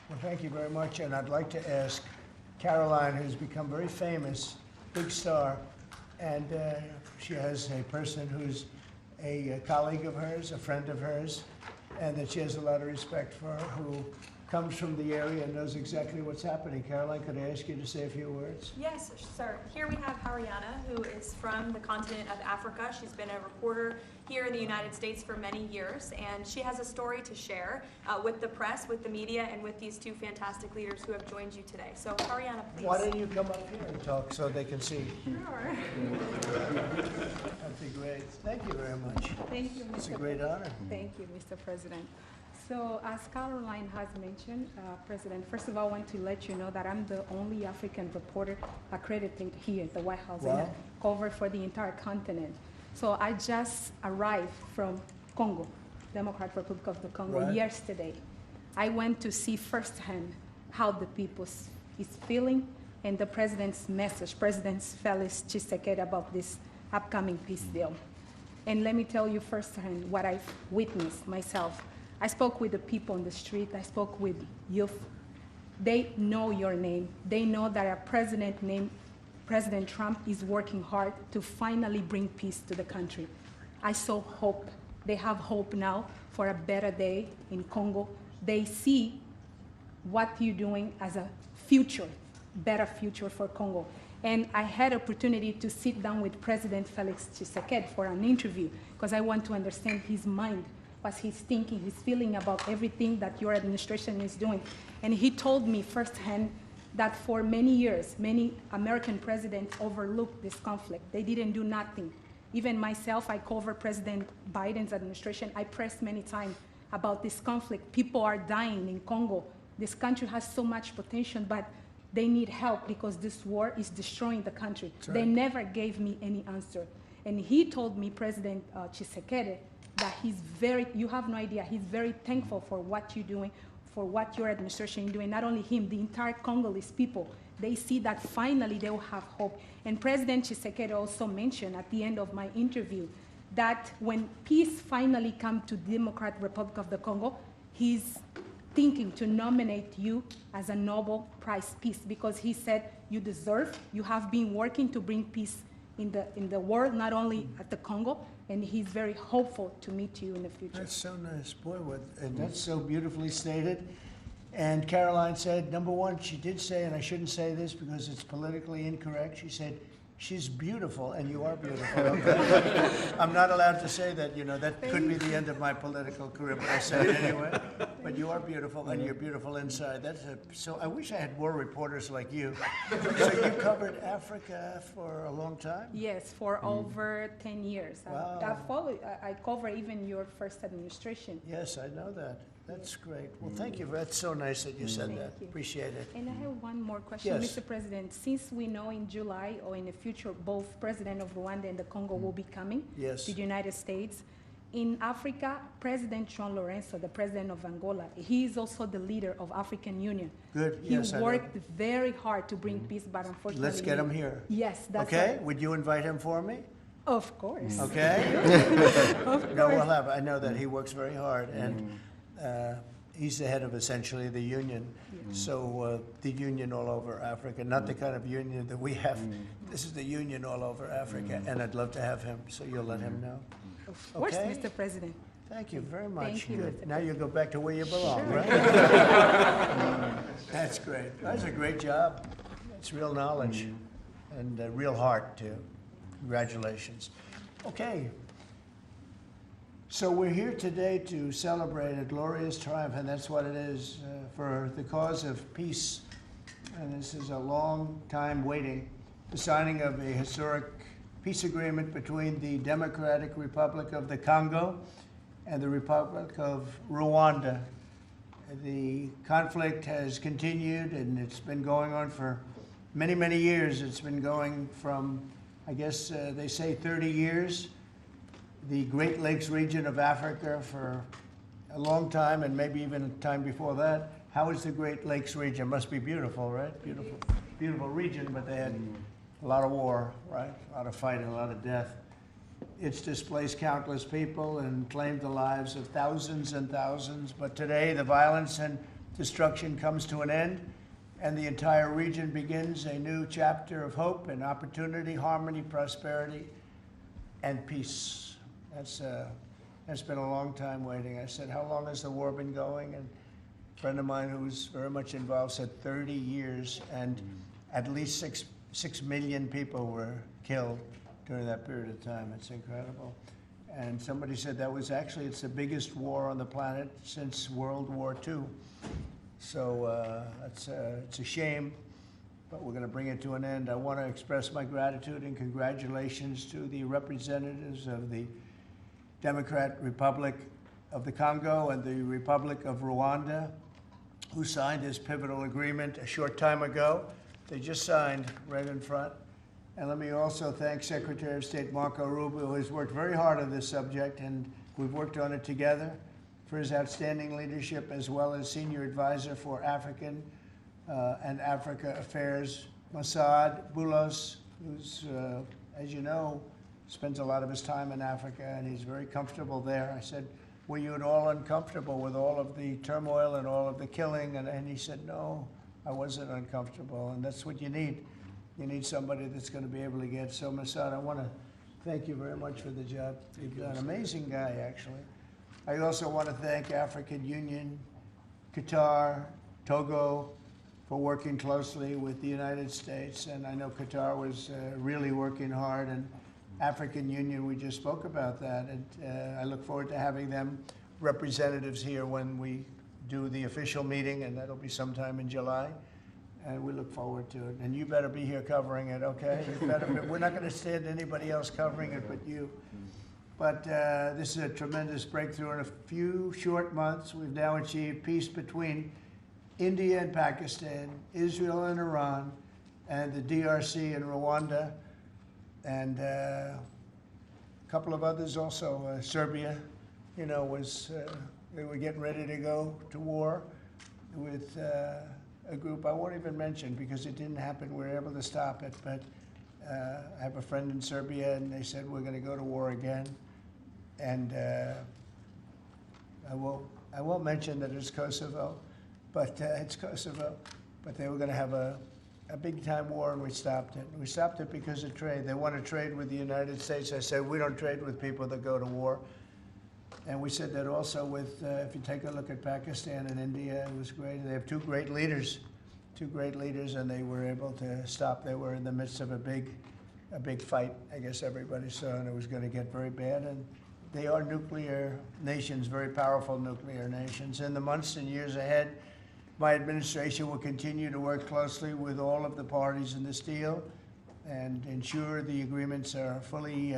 Well, thank you very much, and I'd like to ask Caroline, who's become very famous, big star, and she has a person who's a colleague of hers, a friend of hers, and that she has a lot of respect for, who comes from the area and knows exactly what's happening. Caroline, could I ask you to say a few words? Yes, sir. Here we have Hariana, who is from the continent of Africa. She's been a reporter here in the United States for many years, and she has a story to share with the press, with the media, and with these two fantastic leaders who have joined you today. So, Hariana, please. Why don't you come up here and talk so they can see? Sure. That'd be great. Thank you very much. Thank you, Mr. It's a great honor. Thank you, Mr. President. So, as Caroline has mentioned, President, first of all, I want to let you know that I'm the only African reporter accredited here at the White House and I cover for the entire continent. So I just arrived from Congo, Democratic Republic of the Congo, yesterday. I went to see firsthand how the people is feeling and the president's message, President Felix Tshisekedi, about this upcoming peace deal. And let me tell you firsthand what I've witnessed myself. I spoke with the people on the street. I spoke with youth. They know your name. They know that our president named President Trump is working hard to finally bring peace to the country. I saw hope. They have hope now for a better day in Congo. They see what you're doing as a future, better future for Congo. And I had opportunity to sit down with President Felix Tshisekedi for an interview because I want to understand his mind, what he's thinking, his feeling about everything that your administration is doing. And he told me firsthand that for many years, many American presidents overlooked this conflict. They didn't do nothing. Even myself, I cover President Biden's administration. I pressed many times about this conflict. People are dying in Congo. This country has so much potential, but they need help because this war is destroying the country. Right. They never gave me any answer. And he told me, President Tshisekedi, that he's you have no idea, he's very thankful for what you're doing, for what your administration is doing, not only him, the entire Congolese people. They see that finally they will have hope. And President Tshisekedi also mentioned at the end of my interview that when peace finally comes to the Democratic Republic of the Congo, he's thinking to nominate you as a Nobel Prize Peace because he said you deserve, you have been working to bring peace in the world, not only at the Congo, and he's very hopeful to meet you in the future. That's so nice, boy, and that's so beautifully stated. And Caroline said, number one, she did say, and I shouldn't say this because it's politically incorrect, she said, she's beautiful, and you are beautiful. Okay? I'm not allowed to say that, you know, that could be the end of my political career, but I say it anyway. But you are beautiful, and you're beautiful inside. So I wish I had more reporters like you. So you covered Africa for a long time? Yes, for over 10 years. Wow. I cover even your first administration. Yes, I know that. That's great. Well, thank you. That's so nice that you said that. Appreciate it. And I have one more question, Yes. Mr. President. Since we know in July or in the future, both President of Rwanda and the Congo will be coming to the United States. In Africa, President João Lourenço, the president of Angola, he is also the leader of African Union. Good. He worked very hard to bring peace, but unfortunately... Let's get him here. Yes, that's okay? right. Would you invite him for me? Of course. Okay? Of course. No, we'll have. I know that he works very hard, and he's the head of essentially the union. So the union all over Africa, not the kind of union that we have. This is the union all over Africa, and I'd love to have him, so you'll let him know. Of course, Okay? Mr. President. Thank you very much. Thank you, Good. Mr. Now you go back to where you belong, Sure. right? That's great. That's a great job. It's real knowledge and real heart, too. Congratulations. Okay. So we're here today to celebrate a glorious triumph, and that's what it is, for the cause of peace. And this is a long time waiting, the signing of a historic peace agreement between the Democratic Republic of the Congo and the Republic of Rwanda. The conflict has continued, and it's been going on for many, many years. It's been going from, I guess they say 30 years. The Great Lakes region of Africa for a long time, and maybe even time before that. How is the Great Lakes region? Must be beautiful, right? Beautiful, beautiful region, but they had a lot of war, right? A lot of fighting, a lot of death. It's displaced countless people and claimed the lives of thousands and thousands. But today, the violence and destruction comes to an end, and the entire region begins a new chapter of hope and opportunity, harmony, prosperity, and peace. That's been a long time waiting. I said, how long has the war been going? And a friend of mine who's very much involved said 30 years, and at least 6 million people were killed during that period of time. It's incredible. And somebody said that was actually, it's the biggest war on the planet since World War II. So it's a shame, but we're going to bring it to an end. I want to express my gratitude and congratulations to the representatives of the Democratic Republic of the Congo and the Republic of Rwanda, who signed this pivotal agreement a short time ago. They just signed right in front. And let me also thank Secretary of State Marco Rubio, who has worked very hard on this subject, and we've worked on it together, for his outstanding leadership, as well as Senior Advisor for African and Africa Affairs, Mossad Boulos, who's, as you know, spends a lot of his time in Africa, and he's very comfortable there. I said, were you at all uncomfortable with all of the turmoil and all of the killing? And he said, no, I wasn't uncomfortable, and that's what you need. You need somebody that's going to be able to get. So, Mossad, I want to thank you very much for the job you've done. Amazing guy, actually. I also want to thank African Union, Qatar, Togo, for working closely with the United States. And I know Qatar was really working hard, and African Union, we just spoke about that. And I look forward to having them representatives here when we do the official meeting, and that'll be sometime in July. And we look forward to it. And you better be here covering it, okay? We're not going to stand anybody else covering it but you. But this is a tremendous breakthrough. In a few short months, we've now achieved peace between India and Pakistan, Israel and Iran, and the DRC and Rwanda, and a couple of others also. Serbia, you know, they were getting ready to go to war with a group I won't even mention because it didn't happen. We were able to stop it, but I have a friend in Serbia, and they said we're going to go to war again. And I won't mention that it's Kosovo, but it's Kosovo. But they were going to have a big time war, and we stopped it. We stopped it because of trade. They want to trade with the United States. I said we don't trade with people that go to war. And we said that also with, if you take a look at Pakistan and India, it was great. They have two great leaders, and they were able to stop. They were in the midst of a big fight, I guess everybody saw, and it was going to get very bad. And they are nuclear nations, very powerful nuclear nations. In the months and years ahead, my administration will continue to work closely with all of the parties in this deal and ensure the agreements are fully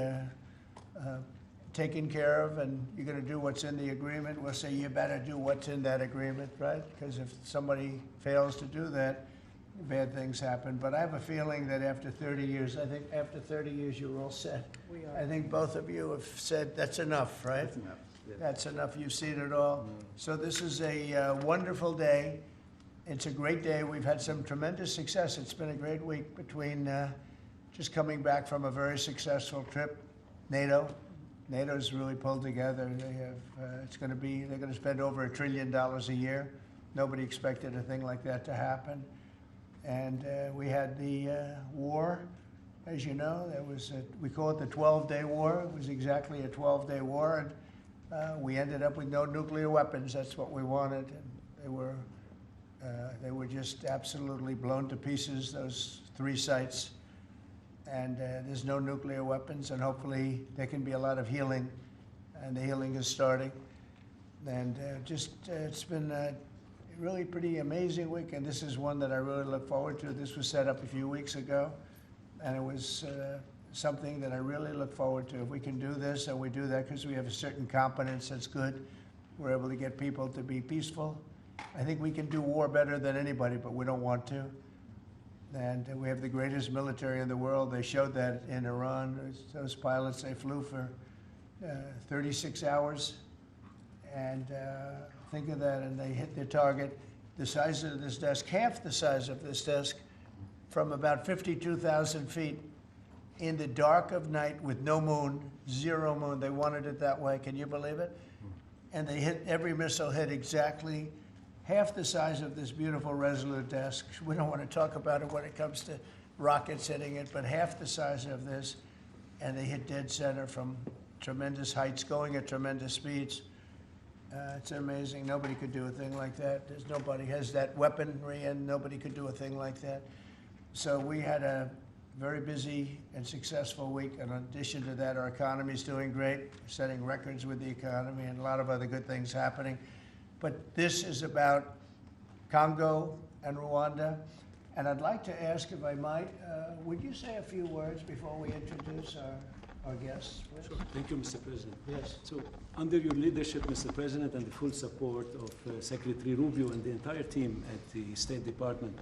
taken care of, and you're going to do what's in the agreement. We'll say you better do what's in that agreement, right? Because if somebody fails to do that, bad things happen. But I have a feeling that after 30 years, I think after 30 years, you're all set. We are. I think both of you have said that's enough, right? That's enough. Yeah. That's enough. You've seen it all. So this is a wonderful day. It's a great day. We've had some tremendous success. It's been a great week between just coming back from a very successful trip. NATO's really pulled together. They have. They're going to spend over $1 trillion a year. Nobody expected a thing like that to happen. And we had the war, as you know. We call it the 12-day war. It was exactly a 12-day war, and we ended up with no nuclear weapons. That's what we wanted. And they were just absolutely blown to pieces, those 3 sites. And there's no nuclear weapons, and hopefully there can be a lot of healing, and the healing is starting. And it's been a really pretty amazing week, and this is one that I really look forward to. This was set up a few weeks ago, and it was something that I really look forward to. If we can do this, and we do that because we have a certain competence that's good, we're able to get people to be peaceful. I think we can do war better than anybody, but we don't want to. And we have the greatest military in the world. They showed that in Iran. Those pilots, they flew for 36 hours. And think of that, and they hit their target. The size of this desk, half the size of this desk, from about 52,000 feet in the dark of night with no moon, 0 moon. They wanted it that way. Can you believe it? And they hit, every missile hit exactly half the size of this beautiful Resolute desk. We don't want to talk about it when it comes to rockets hitting it, but half the size of this, and they hit dead center from tremendous heights, going at tremendous speeds. It's amazing. Nobody could do a thing like that. Nobody has that weaponry, and nobody could do a thing like that. So we had a very busy and successful week. And in addition to that, our economy is doing great, setting records with the economy, and a lot of other good things happening. But this is about Congo and Rwanda. And I'd like to ask, if I might, would you say a few words before we introduce our guests? Please? Sure. Thank you, Mr. President. Yes. So, under your leadership, Mr. President, and the full support of Secretary Rubio and the entire team at the State Department,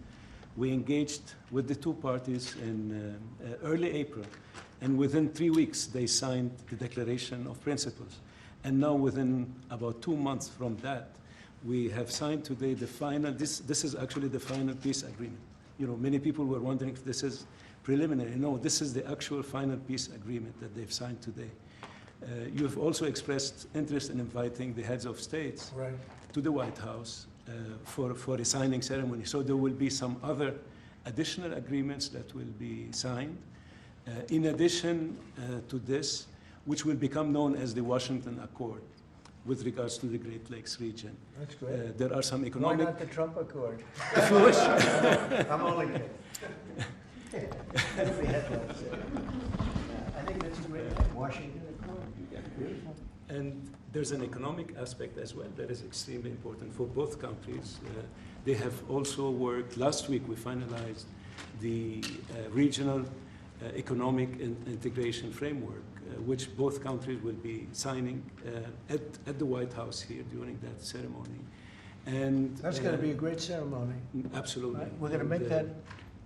we engaged with the two parties in early April, and within 3 weeks, they signed the Declaration of Principles. And now, within about 2 months from that, we have signed today the final, this is actually the final peace agreement. You know, many people were wondering if this is preliminary. No, this is the actual final peace agreement that they've signed today. You have also expressed interest in inviting the heads of states to the White House for a signing ceremony. So there will be some other additional agreements that will be signed. In addition to this, which will become known as the Washington Accord with regards to the Great Lakes region. That's great. There are some economic... Why not the Trump Accord? If you wish. I'm only kidding. That'll be headlines there. I think that's a great name, Washington Accord. Beautiful. And there's an economic aspect as well that is extremely important for both countries. They have also worked, last week we finalized the regional economic integration framework, which both countries will be signing at the White House here during that ceremony. And That's going to be a great ceremony. Absolutely. Right? We're going to make that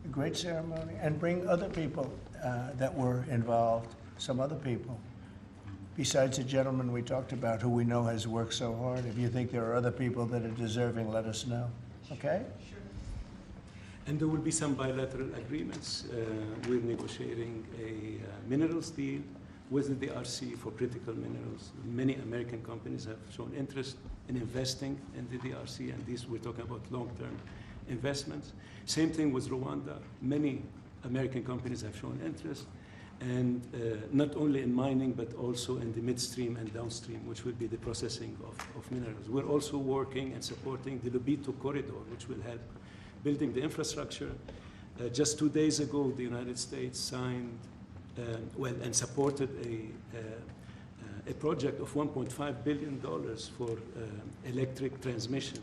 a great ceremony and bring other people that were involved, some other people. Besides the gentleman we talked about who we know has worked so hard, if you think there are other people that are deserving, let us know. Okay? Sure. And there will be some bilateral agreements. We're negotiating a minerals deal with the DRC for critical minerals. Many American companies have shown interest in investing in the DRC, and these we're talking about long-term investments. Same thing with Rwanda. Many American companies have shown interest, and not only in mining, but also in the midstream and downstream, which will be the processing of minerals. We're also working and supporting the Lobito corridor, which will help building the infrastructure. Just 2 days ago, the United States signed, and supported a project of $1.5 billion for electric transmission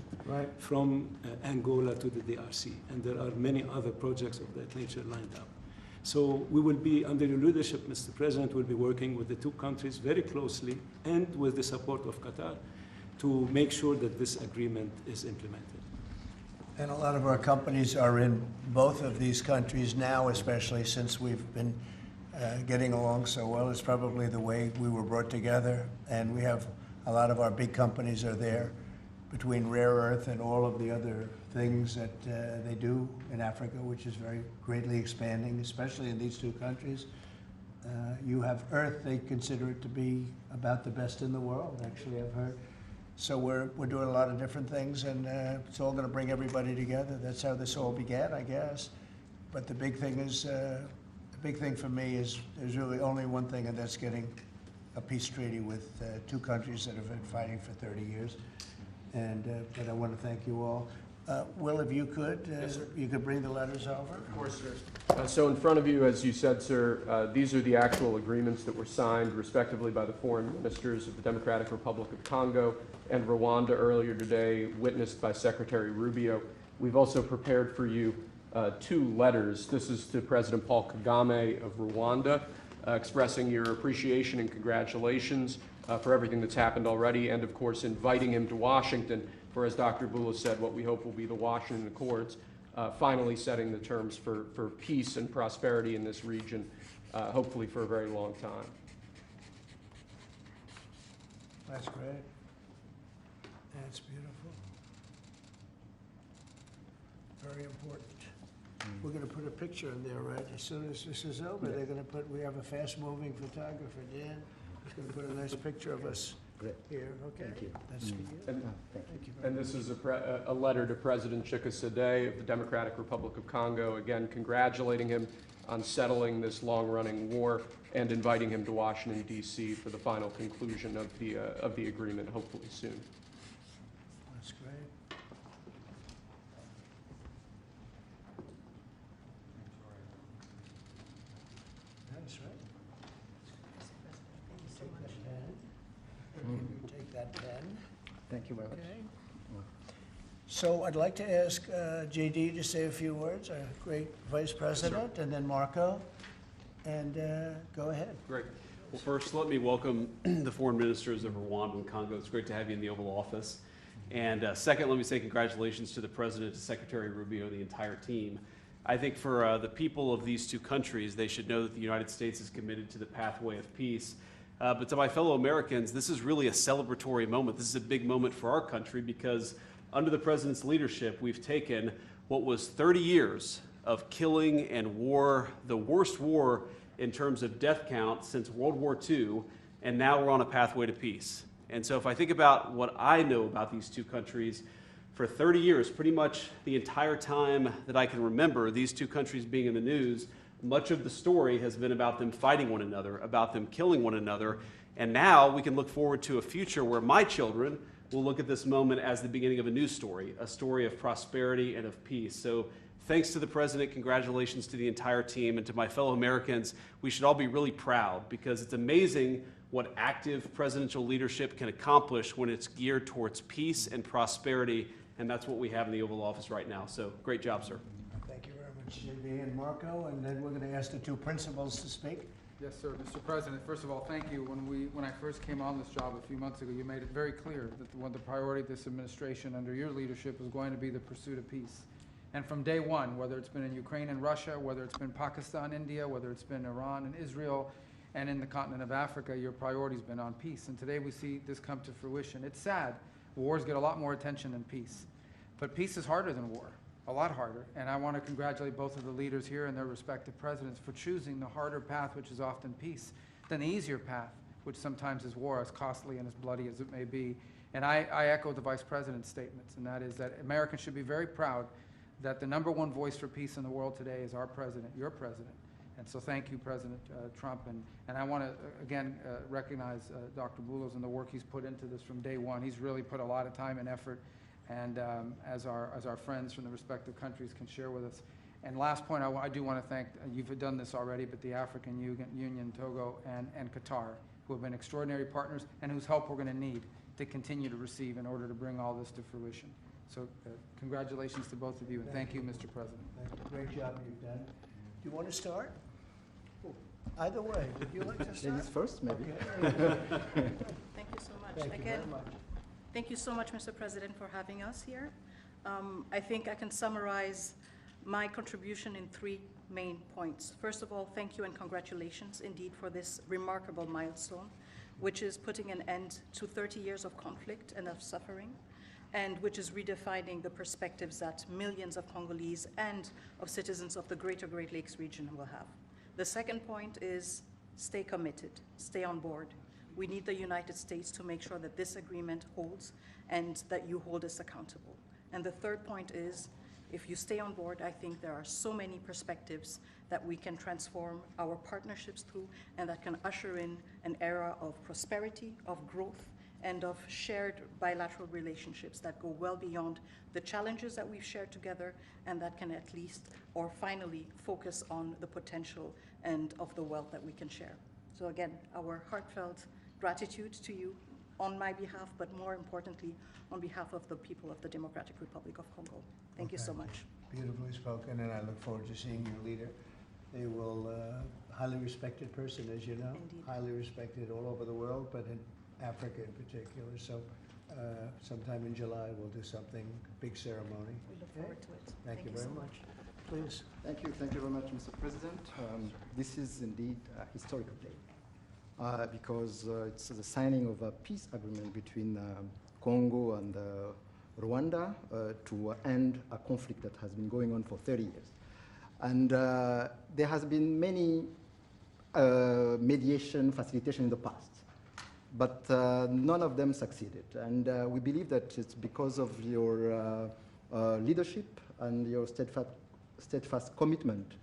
from Angola to the DRC. And there are many other projects of that nature lined up. So we will be, under your leadership, Mr. President, we'll be working with the two countries very closely and with the support of Qatar to make sure that this agreement is implemented. And a lot of our companies are in both of these countries now, especially since we've been getting along so well. It's probably the way we were brought together. And we have a lot of our big companies are there, between rare earth and all of the other things that they do in Africa, which is very greatly expanding, especially in these two countries. You have earth, they consider it to be about the best in the world, actually, I've heard. So we're doing a lot of different things, and it's all going to bring everybody together. That's how this all began, I guess. But the big thing is, the big thing for me is there's really only one thing, and that's getting a peace treaty with two countries that have been fighting for 30 years. And but I want to thank you all. Will, if you could, Yes, you could bring the letters over. Of course, sir. So in front of you, as you said, sir, these are the actual agreements that were signed respectively by the foreign ministers of the Democratic Republic of Congo and Rwanda earlier today, witnessed by Secretary Rubio. We've also prepared for you 2 letters. This is to President Paul Kagame of Rwanda, expressing your appreciation and congratulations for everything that's happened already, and of course inviting him to Washington for, as Dr. Bula said, what we hope will be the Washington Accords, finally setting the terms for peace and prosperity in this region, hopefully for a very long time. That's great. That's beautiful. Very important. We're going to put a picture in there, right? As soon as this is over, they're going to put, we have a fast-moving photographer, Dan. He's going to put a nice picture of us Great. here, okay? Thank you. That's for you. And, Thank you. Thank you very and much. this is a letter to President Chikisade of the Democratic Republic of Congo, again congratulating him on settling this long-running war and inviting him to Washington, D.C. for the final conclusion of the agreement, hopefully soon. That's great. That's right. Take that pen. Thank you very much. Okay. So I'd like to ask JD to say a few words, our great Vice President, and then Marco, and go ahead. Great. Well, first, let me welcome the foreign ministers of Rwanda and Congo. It's great to have you in the Oval Office. And second, let me say congratulations to the President, to Secretary Rubio, and the entire team. I think for the people of these two countries, they should know that the United States is committed to the pathway of peace. But to my fellow Americans, this is really a celebratory moment. This is a big moment for our country because under the President's leadership, we've taken what was 30 years of killing and war, the worst war in terms of death count since World War II, and now we're on a pathway to peace. And so if I think about what I know about these two countries, for 30 years, pretty much the entire time that I can remember these two countries being in the news, much of the story has been about them fighting one another, about them killing one another. And now we can look forward to a future where my children will look at this moment as the beginning of a new story, a story of prosperity and of peace. So thanks to the President, congratulations to the entire team, and to my fellow Americans. We should all be really proud because it's amazing what active presidential leadership can accomplish when it's geared towards peace and prosperity, and that's what we have in the Oval Office right now. So great job, sir. Thank you very much, JD and Marco, and then we're going to ask the two principals to speak. Yes, sir. Mr. President, first of all, thank you. When I first came on this job a few months ago, you made it very clear that one of the priority of this administration under your leadership was going to be the pursuit of peace. And from day one, whether it's been in Ukraine and Russia, whether it's been Pakistan, India, whether it's been Iran and Israel, and in the continent of Africa, your priority's been on peace. And today we see this come to fruition. It's sad. Wars get a lot more attention than peace. But peace is harder than war, a lot harder. And I want to congratulate both of the leaders here and their respective presidents for choosing the harder path, which is often peace, than the easier path, which sometimes is war, as costly and as bloody as it may be. And I echo the Vice President's statements, and that is that Americans should be very proud that the #1 voice for peace in the world today is our president, your president. And so thank you, President Trump. And I want to, again, recognize Dr. Boulos and the work he's put into this from day one. He's really put a lot of time and effort, and as our friends from the respective countries can share with us. And last point, I do want to thank, you've done this already, but the African Union, Togo, and Qatar, who have been extraordinary partners and whose help we're going to need to continue to receive in order to bring all this to fruition. So congratulations to both of you, and thank you, Mr. President. Great job you've done. Do you want to start? Either way, would you like to start? Ladies first, maybe. Okay. Thank you so much. Thank you Again, very much. thank you so much, Mr. President, for having us here. I think I can summarize my contribution in 3 main points. First of all, thank you and congratulations indeed for this remarkable milestone, which is putting an end to 30 years of conflict and of suffering, and which is redefining the perspectives that millions of Congolese and of citizens of the greater Great Lakes region will have. The second point is stay committed, stay on board. We need the United States to make sure that this agreement holds and that you hold us accountable. And the third point is, if you stay on board, I think there are so many perspectives that we can transform our partnerships through and that can usher in an era of prosperity, of growth, and of shared bilateral relationships that go well beyond the challenges that we've shared together, and that can at least, or finally, focus on the potential and of the wealth that we can share. So again, our heartfelt gratitude to you on my behalf, but more importantly, on behalf of the people of the Democratic Republic of Congo. Thank you so much. Beautifully spoken, and I look forward to seeing your leader. They will, highly respected person, as you know. Indeed. Highly respected all over the world, but in Africa in particular. So sometime in July, we'll do something, big ceremony. We look Okay? forward to it. Thank you very so much. Please. Thank you very much, Mr. President. This is indeed a historical day because it's the signing of a peace agreement between Congo and Rwanda to end a conflict that has been going on for 30 years. And there has been many mediation, facilitation in the past. but none of them succeeded. And we believe that it's because of your leadership and your steadfast commitment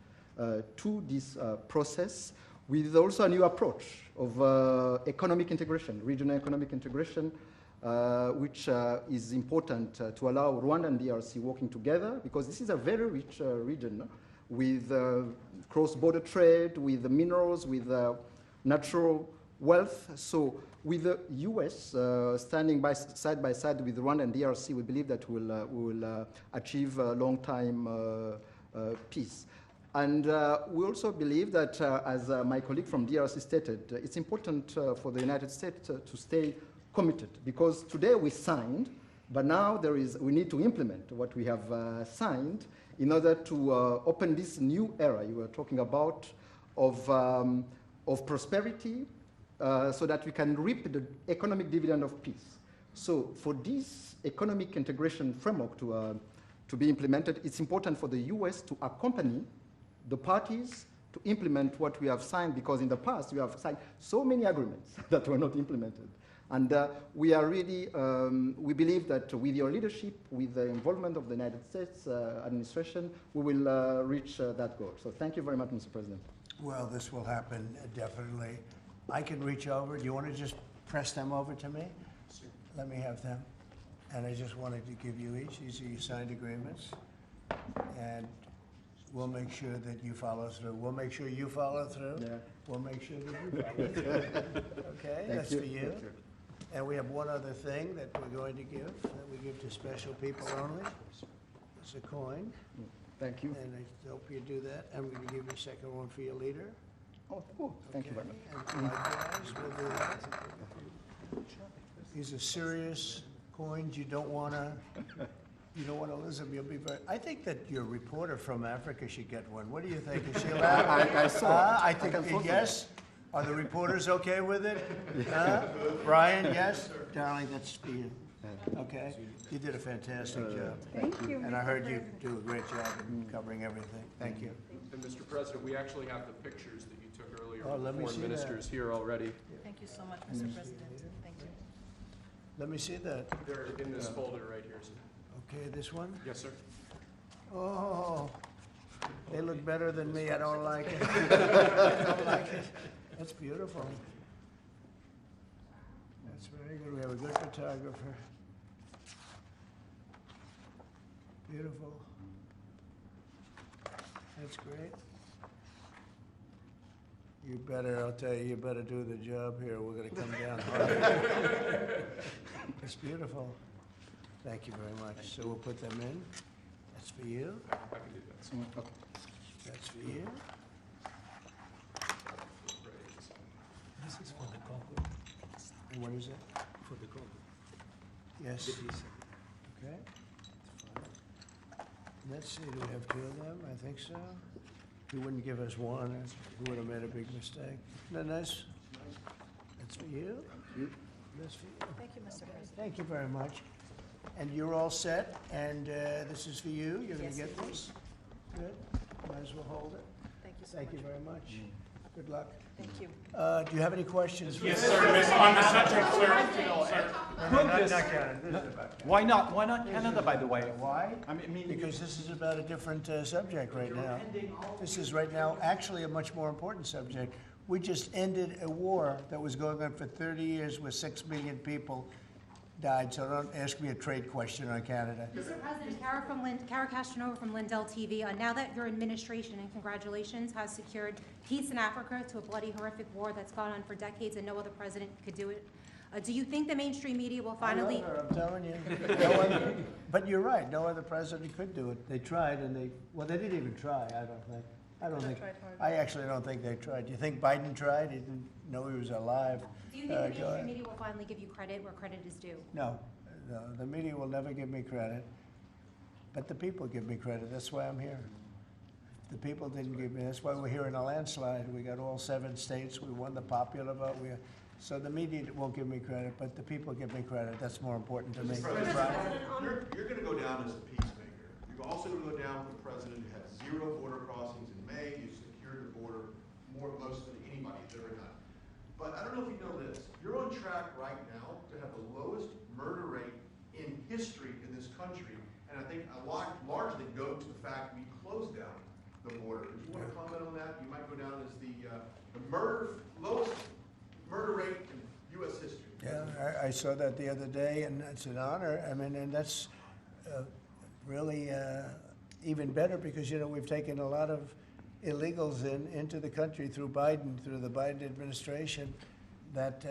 to this process, with also a new approach of economic integration, regional economic integration, which is important to allow Rwanda and DRC working together, because this is a very rich region with cross-border trade, with the minerals, with natural wealth. So with the US standing side by side with Rwanda and DRC, we believe that we will achieve a long-time peace. And we also believe that, as my colleague from DRC stated, it's important for the United States to stay committed, because today we signed, but now we need to implement what we have signed in order to open this new era you were talking about of prosperity, so that we can reap the economic dividend of peace. So for this economic integration framework to be implemented, it's important for the US to accompany the parties to implement what we have signed, because in the past we have signed so many agreements that were not implemented. And we are really, we believe that with your leadership, with the involvement of the United States administration, we will reach that goal. So thank you very much, Mr. President. Well, this will happen definitely. I can reach over. Do you want to just press them over to me? Sure. Let me have them. And I just wanted to give you each. These are your signed agreements. And we'll make sure that you follow through. We'll make sure you follow through. Yeah. We'll make sure that you follow through. Okay, that's for you. And we have one other thing that we're going to give, that we give to special people only. It's a coin. Thank you. And I hope you do that. I'm going to give you a second one for your leader. Oh, cool. Thank you very much. And likewise, we'll do that. These are serious coins. You don't want to lose them. You'll be very. I think that your reporter from Africa should get one. What do you think? Is she allowed? I saw. I think yes. Are the reporters okay with it? Brian, yes? Darling, that's for you. Okay? You did a fantastic job. Thank you. And I heard you do a great job in covering everything. Thank you. And Mr. President, we actually have the pictures that you took earlier Oh, of the let me foreign see that. ministers here already. Thank you so much, Mr. President. Thank you. Let me see that. They're in this folder right here, sir. Okay, this one? Yes, sir. Oh, they look better than me. I don't like it. I don't like it. That's beautiful. That's very good. We have a good photographer. Beautiful. That's great. You better, I'll tell you, you better do the job here. We're going to come down hard. It's beautiful. Thank you very much. So we'll put them in. That's for you. I can do that. Okay. That's for you. This is for the Congo. And what is it? For the Congo. Yes. The visa. Okay. Let's see, do we have two of them? I think so. He wouldn't give us one, he would have made a big mistake. Isn't that nice? That's for you. That's for you. Thank you, Mr. President. Thank you very much. And you're all set, and this is for you. You're going to Yes, get this. Good. Might as well hold it. Thank you so Thank you much. very much. Good luck. Thank you. Do you have any questions? Yes, sir. On the subject, sir. Why not? Why not Canada, by the way? Why? I mean, Because this is about a different subject right now. This is right now actually a much more important subject. We just ended a war that was going on for 30 years where 6 million people died, so don't ask me a trade question on Canada. Mr. President, Kara Castanova from Lindell TV. Now that your administration, and congratulations, has secured peace in Africa to a bloody, horrific war that's gone on for decades and no other president could do it, do you think the mainstream media will finally... I'm telling you. No other, but you're right, no other president could do it. They tried and they didn't even try, I don't think. I actually don't think they tried. Do you think Biden tried? He didn't know he was alive. Do you think the mainstream media will finally give you credit where credit is due? No, the media will never give me credit, but the people give me credit. That's why I'm here. The people didn't give me. That's why we're here in a landslide. We got all 7 states. We won the popular vote. So the media won't give me credit, but the people give me credit. That's more important to me. You're going to go down as a peacemaker. You're also going to go down with the president who had 0 border crossings in May. You secured the border most than anybody has ever done. but I don't know if you know this. You're on track right now to have the lowest murder rate in history in this country. And I think a lot largely go to the fact we closed down the border. If you want to comment on that, you might go down as the lowest murder rate in U.S. history. Yeah, I saw that the other day, and it's an honor. I mean, and that's really even better because, you know, we've taken a lot of illegals into the country through the Biden administration that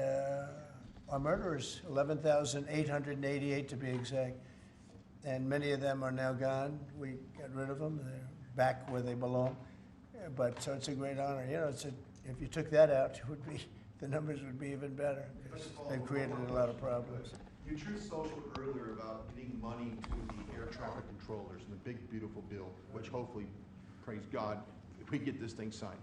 are murderers, 11,888 to be exact. And many of them are now gone. We got rid of them. They're back where they belong. But so it's a great honor. You know, if you took that out, the numbers would be even better. They've created a lot of problems. You drew social earlier about getting money to the air traffic controllers and the big, beautiful bill, which hopefully, praise God, if we get this thing signed.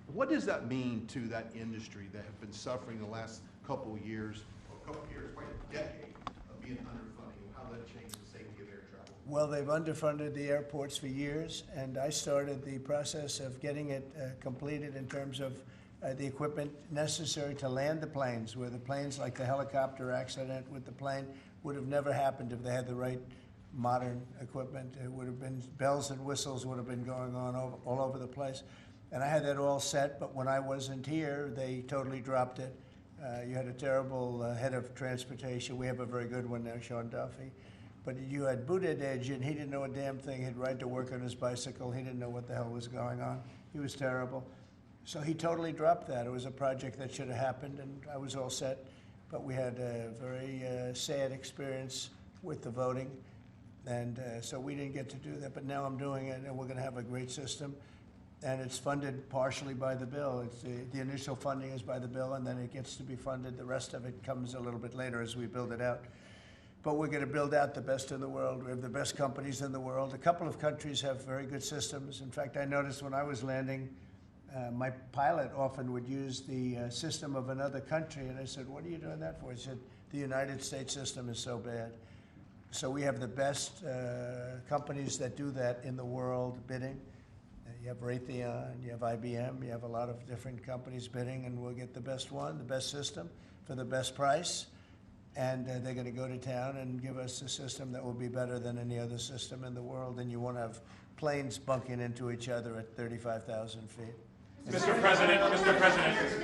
What does that mean to that industry that have been suffering the last couple of years, quite a decade of being underfunding? How that changed the safety of air travel? Well, they've underfunded the airports for years, and I started the process of getting it completed in terms of the equipment necessary to land the planes, where the planes, like the helicopter accident with the plane, would have never happened if they had the right modern equipment. It would have been, bells and whistles would have been going on all over the place. And I had that all set, but when I wasn't here, they totally dropped it. You had a terrible head of transportation. We have a very good one now, Sean Duffy. But you had Buttigieg, and he didn't know a damn thing. He'd ride to work on his bicycle. He didn't know what the hell was going on. He was terrible. So he totally dropped that. It was a project that should have happened, and I was all set. But we had a very sad experience with the voting, and so we didn't get to do that. But now I'm doing it, and we're going to have a great system. And it's funded partially by the bill. It's the initial funding is by the bill, and then it gets to be funded. The rest of it comes a little bit later as we build it out. But we're going to build out the best in the world. We have the best companies in the world. A couple of countries have very good systems. In fact, I noticed when I was landing, my pilot often would use the system of another country, and I said, "What are you doing that for?" He said, "The United States system is so bad." So we have the best companies that do that in the world bidding. You have Raytheon, you have IBM, you have a lot of different companies bidding, and we'll get the best one, the best system, for the best price. And they're going to go to town and give us a system that will be better than any other system in the world, and you won't have planes bunking into each other at 35,000 feet. Mr. President,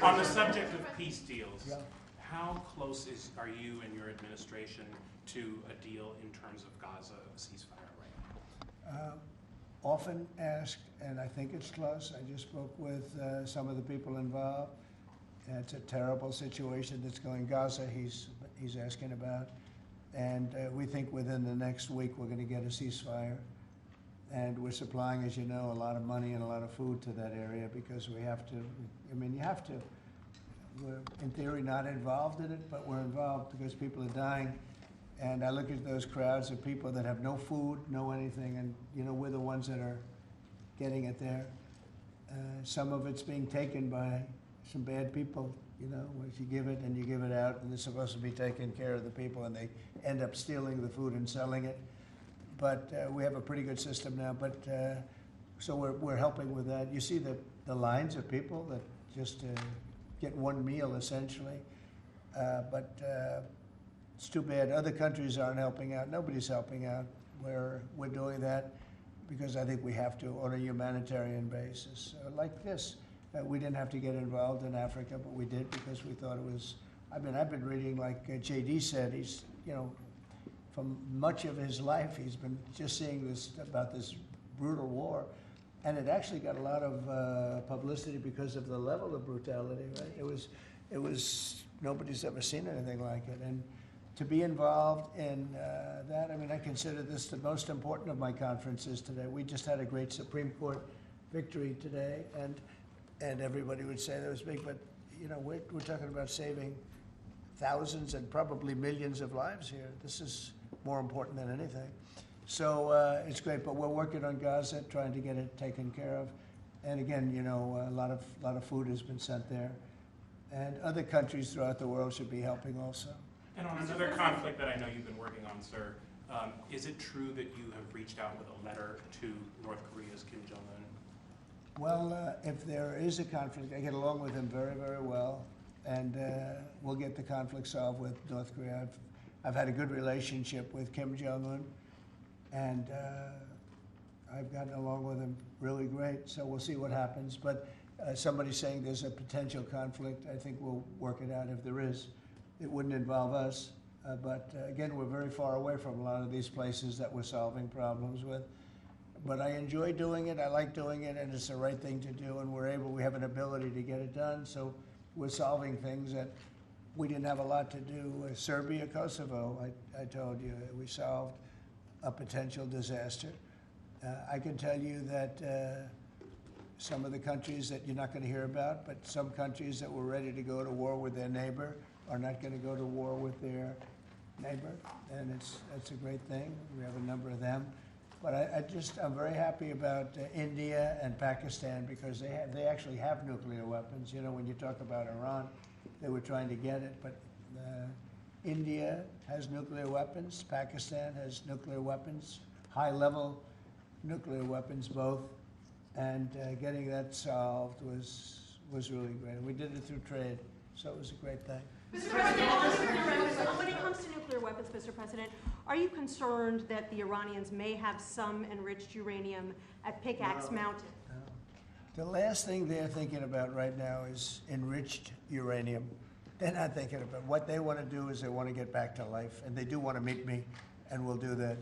on the subject of peace deals, Yeah. how close are you and your administration to a deal in terms of Gaza, of a ceasefire right now? Often asked, and I think it's close. I just spoke with some of the people involved. It's a terrible situation that's going Gaza, he's asking about. And we think within the next week we're going to get a ceasefire. And we're supplying, as you know, a lot of money and a lot of food to that area because we have to. I mean, you have to. We're, in theory, not involved in it, but we're involved because people are dying. And I look at those crowds of people that have no food, no anything, and, you know, we're the ones that are getting it there. Some of it's being taken by some bad people, you know, if you give it and you give it out, and it's supposed to be taking care of the people, and they end up stealing the food and selling it. But we have a pretty good system now, but so we're helping with that. You see the lines of people that just get one meal, essentially. But it's too bad. Other countries aren't helping out. Nobody's helping out. We're doing that because I think we have to on a humanitarian basis. Like this, we didn't have to get involved in Africa, but we did because we thought it was. I mean, I've been reading, like J.D. said, he's, you know, from much of his life, he's been just seeing this about this brutal war, and it actually got a lot of publicity because of the level of brutality. Right? It was nobody's ever seen anything like it, and to be involved in that, I mean, I consider this the most important of my conferences today. We just had a great Supreme Court victory today, and everybody would say that was big, but you know, we're talking about saving thousands and probably millions of lives here. This is more important than anything. So it's great, but we're working on Gaza, trying to get it taken care of. And again, you know, a lot of food has been sent there. And other countries throughout the world should be helping also. And on another conflict that I know you've been working on, sir, is it true that you have reached out with a letter to North Korea's Kim Jong-un? Well, if there is a conflict, I get along with him very, very well. and we'll get the conflict solved with North Korea. I've had a good relationship with Kim Jong-un, and I've gotten along with him really great, so we'll see what happens. But somebody's saying there's a potential conflict. I think we'll work it out if there is. It wouldn't involve us, but again, we're very far away from a lot of these places that we're solving problems with. But I enjoy doing it, I like doing it, and it's the right thing to do, and we have an ability to get it done, so we're solving things that we didn't have a lot to do. Serbia, Kosovo, I told you, we solved a potential disaster. I can tell you that some of the countries that you're not going to hear about, but some countries that were ready to go to war with their neighbor are not going to go to war with their neighbor, and that's a great thing. We have a number of them. But I'm very happy about India and Pakistan because they actually have nuclear weapons. You know, when you talk about Iran, they were trying to get it, but India has nuclear weapons, Pakistan has nuclear weapons, high-level nuclear weapons both, and getting that solved was really great. We did it through trade, so it was a great thing. Mr. President, when it comes to nuclear weapons, Mr. President, are you concerned that the Iranians may have some enriched uranium at Pickaxe Mountain? No. The last thing they're thinking about right now is enriched uranium. They're not thinking about what they want to do is they want to get back to life, and they do want to meet me, and we'll do that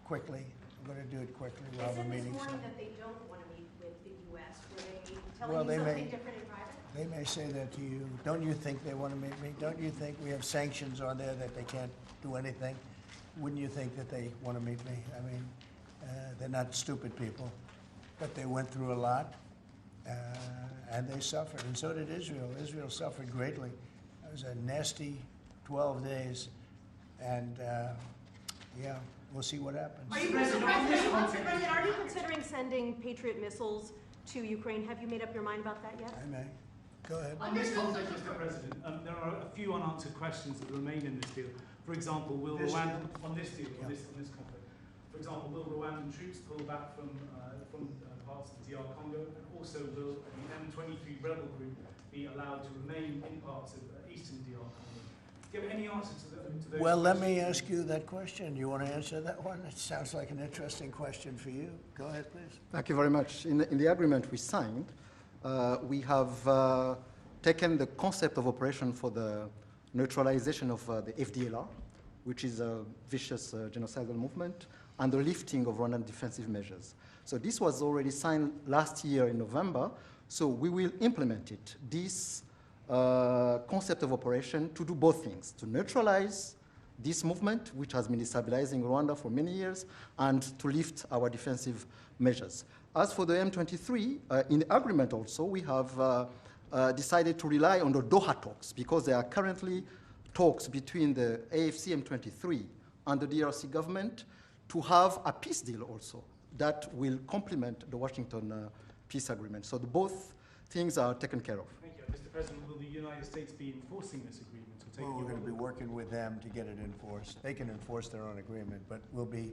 quickly. We're going to do it quickly while the meeting's They said this morning on. that they don't want to meet with the U.S. Were they telling you something different in private? They may say that to you. Don't you think they want to meet me? Don't you think we have sanctions on there that they can't do anything? Wouldn't you think that they want to meet me? I mean, they're not stupid people, but they went through a lot, and they suffered, and so did Israel. Israel suffered greatly. It was a nasty 12 days, and yeah, we'll see what happens. Mr. President, are you considering sending Patriot missiles to Ukraine? Have you made up your mind about that yet? I may. Go ahead. On this topic, Mr. President, there are a few unanswered questions that remain in this deal. For example, will Rwanda, on this deal, on this conflict, for example, will Rwandan troops pull back from parts of the DR Congo, and also will the M23 rebel group be allowed to remain in parts of eastern DR Congo? Do you have any answer to those Well, let questions? me ask you that question. You want to answer that one? It sounds like an interesting question for you. Go ahead, please. Thank you very much. In the agreement we signed, we have taken the concept of operation for the neutralization of the FDLR, which is a vicious genocidal movement, and the lifting of Rwandan defensive measures. So this was already signed last year in November, so we will implement it. This concept of operation to do both things, to neutralize this movement, which has been destabilizing Rwanda for many years, and to lift our defensive measures. As for the M23, in the agreement also, we have decided to rely on the Doha talks because there are currently talks between the AFC M23 and the DRC government to have a peace deal also that will complement the Washington peace agreement. So both things are taken care of. Thank you. Mr. President, will the United States be enforcing this agreement? Or Well, we're going to be working with them to get it enforced. They can enforce their own agreement, but we'll be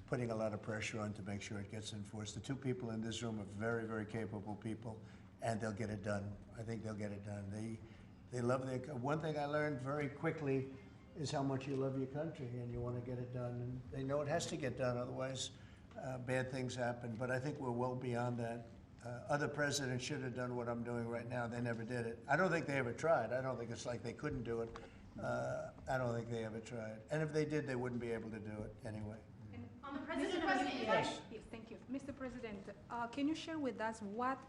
putting a lot of pressure on to make sure it gets enforced. The two people in this room are very, very capable people, and they'll get it done. I think they'll get it done. They love their, one thing I learned very quickly is how much you love your country and you want to get it done. And they know it has to get done, otherwise bad things happen. But I think we're well beyond that. Other presidents should have done what I'm doing right now. They never did it. I don't think they ever tried. I don't think it's like they couldn't do it. I don't think they ever tried. And if they did, they wouldn't be able to do it anyway. On the Mr. President, President, Yes. yes, thank you. Mr. President, can you share with us what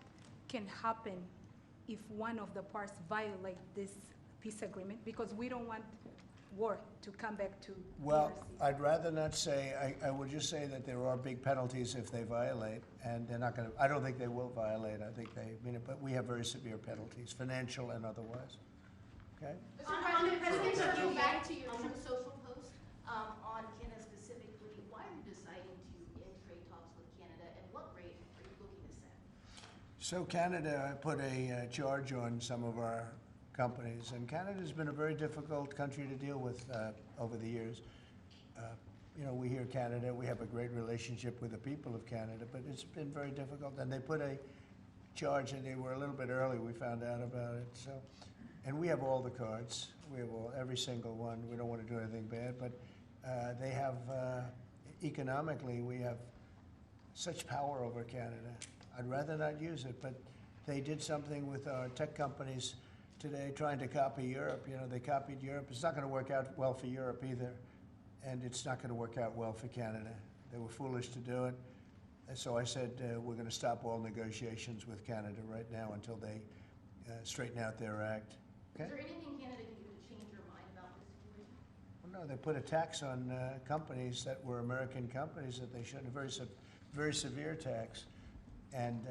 can happen if one of the parts violate this peace agreement? Because we don't want war to come back to Well, DRC. I'd rather not say, I would just say that there are big penalties if they violate, and they're not going to, I don't think they will violate, I think they mean it, but we have very severe penalties, financial and otherwise. Okay? On the President, to go back to your Truth Social post on Canada specifically, why are you deciding to end trade talks with Canada, and what rate are you looking to set? So Canada put a charge on some of our companies, and Canada's been a very difficult country to deal with over the years. You know, we hear Canada, we have a great relationship with the people of Canada, but it's been very difficult, and they put a charge, and they were a little bit early, we found out about it. So and we have all the cards. We have every single one. We don't want to do anything bad, but they have, economically, we have such power over Canada. I'd rather not use it, but they did something with our tech companies today trying to copy Europe. You know, they copied Europe. It's not going to work out well for Europe either, and it's not going to work out well for Canada. They were foolish to do it. And so I said, we're going to stop all negotiations with Canada right now until they straighten out their act. Okay? Is there anything Canada can do to change your mind about this situation? Well, no, they put a tax on companies that were American companies that they shouldn't, very severe tax. And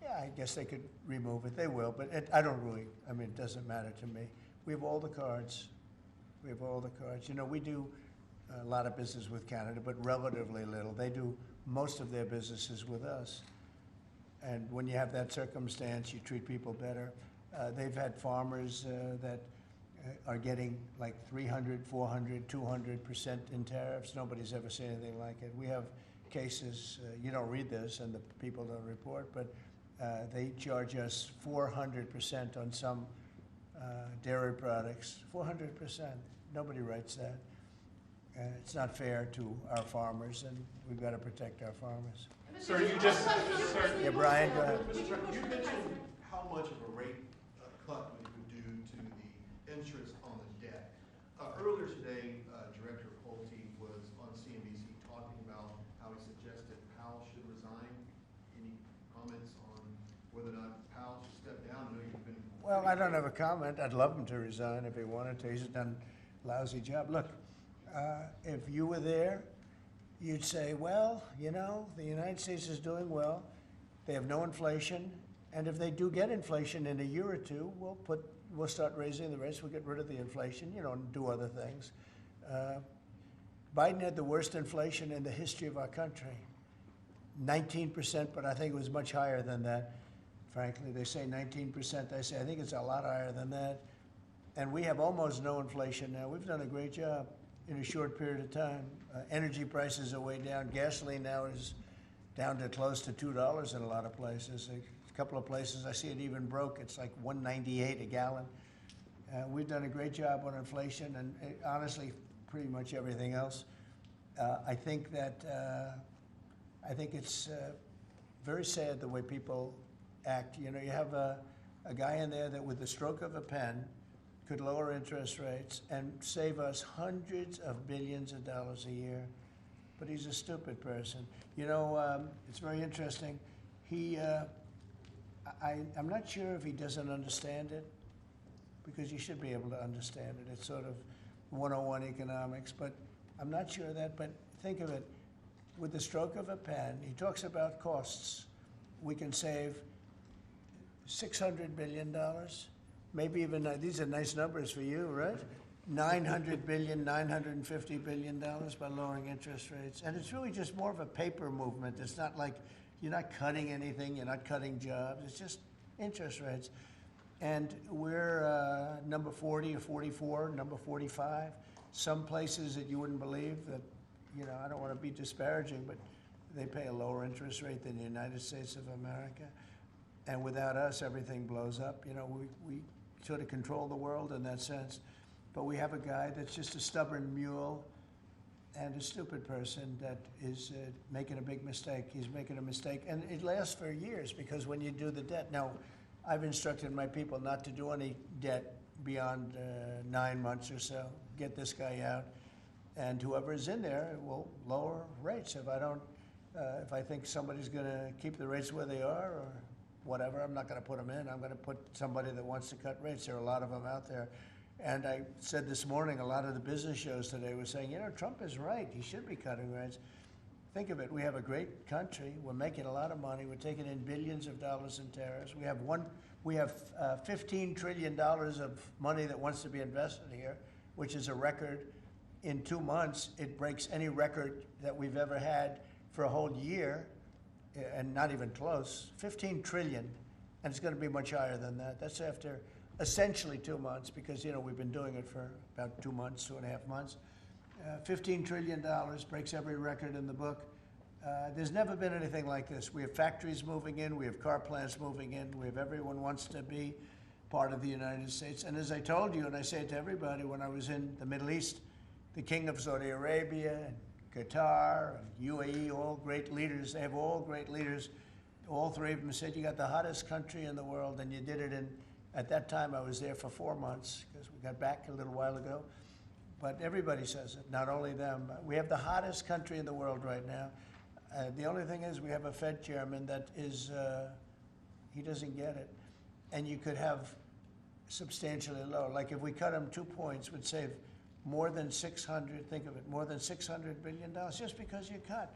yeah, I guess they could remove it. They will, but I don't really, I mean, it doesn't matter to me. We have all the cards. We have all the cards. You know, we do a lot of business with Canada, but relatively little. They do most of their businesses with us. And when you have that circumstance, you treat people better. They've had farmers that are getting like 300, 400, 200% in tariffs. Nobody's ever seen anything like it. We have cases, you don't read this and the people don't report, but they charge us 400% on some dairy products. 400%. Nobody writes that. It's not fair to our farmers, and we've got to protect our farmers. Sir, you just, sir. Yeah, Brian, go ahead. Mr. President, you mentioned how much of a rate cut we would do to the interest on the debt. Earlier today, Director Pulte was on CNBC talking about how he suggested Powell should resign. Any comments on whether or not Powell should step down? I know you've been. Well, I don't have a comment. I'd love him to resign if he wanted to. He's done a lousy job. Look, if you were there, you'd say, well, you know, the United States is doing well. They have no inflation. And if they do get inflation in a year or two, we'll start raising the rates. We'll get rid of the inflation, you know, and do other things. Biden had the worst inflation in the history of our country. 19%, but I think it was much higher than that. Frankly, they say 19%. I say, I think it's a lot higher than that. And we have almost no inflation now. We've done a great job in a short period of time. Energy prices are way down. Gasoline now is down to close to $2 in a lot of places. A couple of places I see it even broke. It's like $1.98 a gallon. We've done a great job on inflation and honestly, pretty much everything else. I think it's very sad the way people act. You know, you have a guy in there that with the stroke of a pen could lower interest rates and save us hundreds of billions of dollars a year. But he's a stupid person. You know, it's very interesting. I'm not sure if he doesn't understand it, because you should be able to understand it. It's sort of 101 economics, but I'm not sure of that. But think of it, with the stroke of a pen, he talks about costs. We can save $600 billion. Maybe even, these are nice numbers for you, right? $900 billion, $950 billion by lowering interest rates. And it's really just more of a paper movement. It's not like you're not cutting anything, you're not cutting jobs, it's just interest rates. And we're number 40 or 44, number 45. Some places that you wouldn't believe that, you know, I don't want to be disparaging, but they pay a lower interest rate than the United States of America. And without us, everything blows up. You know, we sort of control the world in that sense. But we have a guy that's just a stubborn mule and a stupid person that is making a big mistake. He's making a mistake. And it lasts for years, because when you do the debt, now, I've instructed my people not to do any debt beyond 9 months or so. Get this guy out. And whoever is in there will lower rates. If I don't, if I think somebody's going to keep the rates where they are or whatever, I'm not going to put them in. I'm going to put somebody that wants to cut rates. There are a lot of them out there. And I said this morning, a lot of the business shows today were saying, you know, Trump is right. He should be cutting rates. Think of it. We have a great country. We're making a lot of money. We're taking in billions of dollars in tariffs. We have $15 trillion of money that wants to be invested here, which is a record. In 2 months, it breaks any record that we've ever had for a whole year, and not even close. 15 trillion, and it's going to be much higher than that. That's after essentially 2 months, because, you know, we've been doing it for about 2 months, 2.5 months. $15 trillion breaks every record in the book. There's never been anything like this. We have factories moving in, we have car plants moving in, we have everyone wants to be part of the United States. And as I told you, and I say it to everybody, when I was in the Middle East, the King of Saudi Arabia and Qatar and UAE, all great leaders, they have all great leaders. All three of them said, you got the hottest country in the world, and you did it in, at that time I was there for 4 months, because we got back a little while ago. But everybody says it, not only them. We have the hottest country in the world right now. The only thing is we have a Fed chairman that is, he doesn't get it. And you could have substantially lower. Like if we cut him 2 points, would save more than 600, think of it, more than $600 billion just because you cut.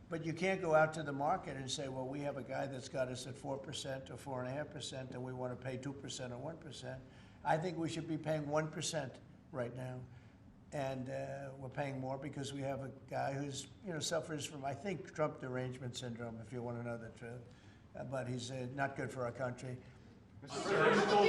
But you can't go out to the market and say, well, we have a guy that's got us at 4% or 4.5% and we want to pay 2% or 1%. I think we should be paying 1% right now. And we're paying more because we have a guy who's, you know, suffers from, I think, Trump derangement syndrome, if you want to know the truth. But he's not good for our country. The president of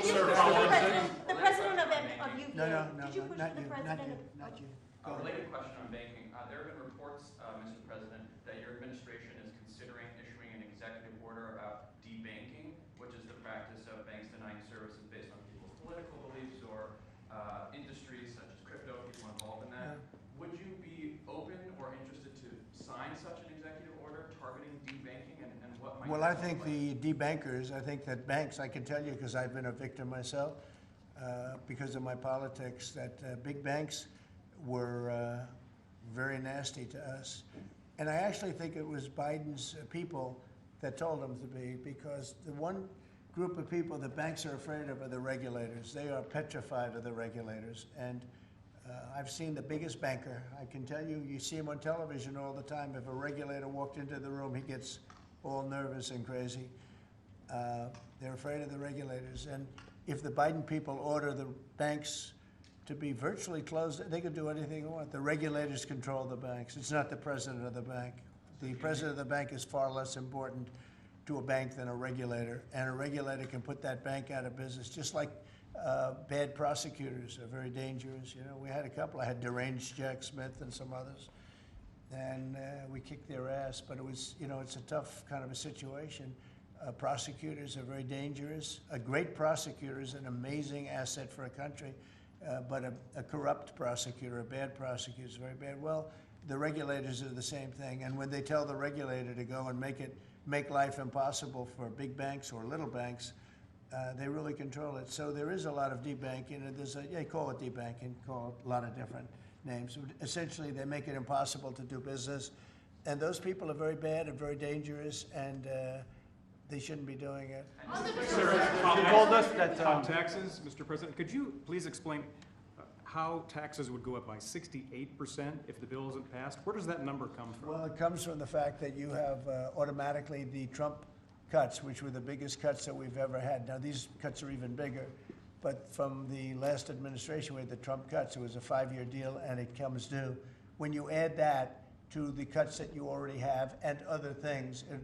UVA. No, Did you push not the you, president not you. A related question on banking. There have been reports, Mr. President, that your administration is considering issuing an executive order about debanking, which is the practice of banks denying services based on people's political beliefs or industries such as crypto, people involved in that. Would you be open or interested to sign such an executive order targeting debanking, and what might Well, I think the debankers, I think that banks, I can tell you because I've been a victim myself, because of my politics, that big banks were very nasty to us. And I actually think it was Biden's people that told them to be, because the one group of people that banks are afraid of are the regulators. They are petrified of the regulators. And I've seen the biggest banker. I can tell you, you see him on television all the time. If a regulator walked into the room, he gets all nervous and crazy. They're afraid of the regulators. And if the Biden people order the banks to be virtually closed, they can do anything they want. The regulators control the banks. It's not the president of the bank. The president of the bank is far less important to a bank than a regulator. And a regulator can put that bank out of business, just like bad prosecutors are very dangerous. You know, we had a couple. I had deranged Jack Smith and some others. And we kicked their ass, but it was, you know, it's a tough kind of a situation. Prosecutors are very dangerous. A great prosecutor is an amazing asset for a country, but a corrupt prosecutor, a bad prosecutor is very bad. Well, the regulators are the same thing, and when they tell the regulator to go and make life impossible for big banks or little banks, they really control it. So there is a lot of debanking, and they call it debanking, call it a lot of different names. Essentially, they make it impossible to do business, and those people are very bad and very dangerous, and they shouldn't be doing it. You told us that on taxes, Mr. President, could you please explain how taxes would go up by 68% if the bill isn't passed? Where does that number come from? Well, it comes from the fact that you have automatically the Trump cuts, which were the biggest cuts that we've ever had. Now, these cuts are even bigger. But from the last administration, we had the Trump cuts. It was a 5-year deal, and it comes due. When you add that to the cuts that you already have and other things, it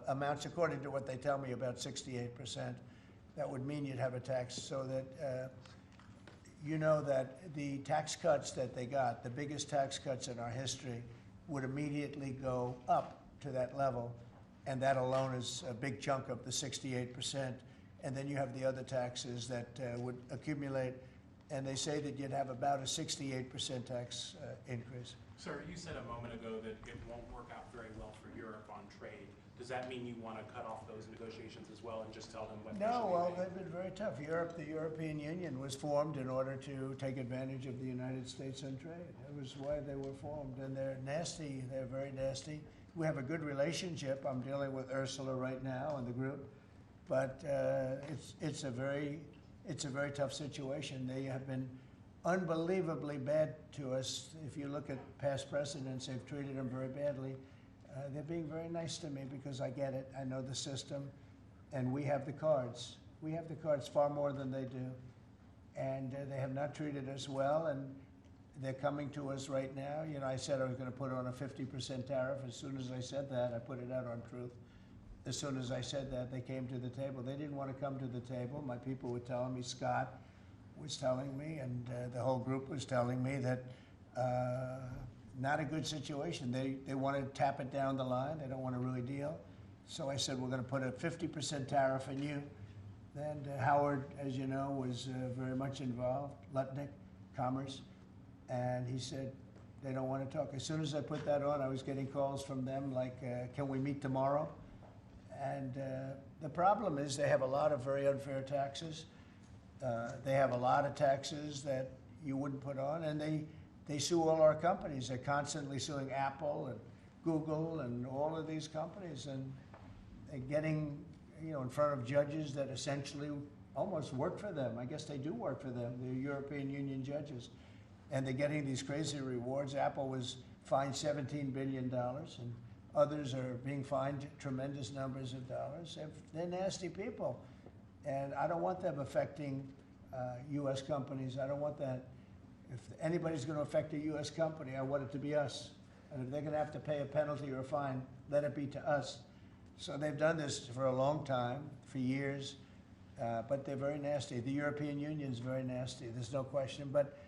amounts, according to what they tell me, about 68%. That would mean you'd have a tax, so that you know that the tax cuts that they got, the biggest tax cuts in our history, would immediately go up to that level, and that alone is a big chunk of the 68%. And then you have the other taxes that would accumulate, and they say that you'd have about a 68% tax increase. Sir, you said a moment ago that it won't work out very well for Europe on trade. Does that mean you want to cut off those negotiations as well and just tell them what? No, well, they've been very tough. The European Union was formed in order to take advantage of the United States on trade. That was why they were formed, and they're nasty. They're very nasty. We have a good relationship. I'm dealing with Ursula right now and the group. But it's a very tough situation. They have been unbelievably bad to us. If you look at past precedents, they've treated them very badly. They're being very nice to me because I get it. I know the system, and we have the cards. We have the cards far more than they do, and they have not treated us well. And they're coming to us right now. You know, I said I was going to put on a 50% tariff. As soon as I said that, I put it out on Truth. As soon as I said that, they came to the table. They didn't want to come to the table. My people were telling me, Scott was telling me, and the whole group was telling me that not a good situation. They want to tap it down the line. They don't want to really deal. So I said, we're going to put a 50% tariff on you. And Howard, as you know, was very much involved, Lutnick, Commerce, and he said they don't want to talk. As soon as I put that on, I was getting calls from them like, can we meet tomorrow? And the problem is they have a lot of very unfair taxes. They have a lot of taxes that you wouldn't put on, and they sue all our companies. They're constantly suing Apple and Google and all of these companies, and they're getting, in front of judges that essentially almost work for them. I guess they do work for them, the European Union judges. And they're getting these crazy rewards. Apple was fined $17 billion, and others are being fined tremendous numbers of dollars. They're nasty people. And I don't want them affecting U.S. companies. I don't want that. If anybody's going to affect a U.S. company, I want it to be us. And if they're going to have to pay a penalty or a fine, let it be to us. So they've done this for a long time, for years, but they're very nasty. The European Union's very nasty, there's no question, but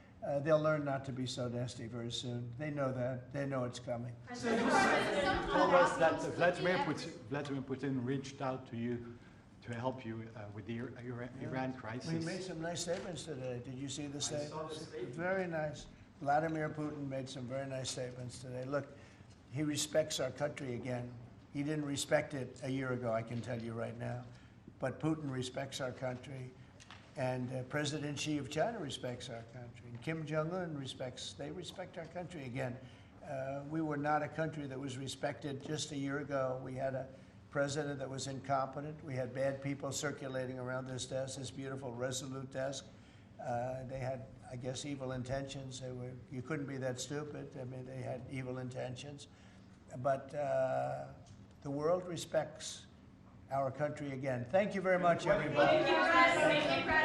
they'll learn not to be so nasty very soon. They know that. They know it's coming. So you told us that Vladimir Putin reached out to you to help you with the Iran crisis. He made some nice statements today. Did you see the statements? Very nice. Vladimir Putin made some very nice statements today. Look, he respects our country again. He didn't respect it a year ago, I can tell you right now. But Putin respects our country. And President Xi of China respects our country. And Kim Jong-un they respect our country again. We were not a country that was respected just a year ago. We had a president that was incompetent. We had bad people circulating around this desk, this beautiful, resolute desk. They had, I guess, evil intentions. You couldn't be that stupid. I mean, they had evil intentions. But the world respects our country again. Thank you very much, everybody. Thank you, President.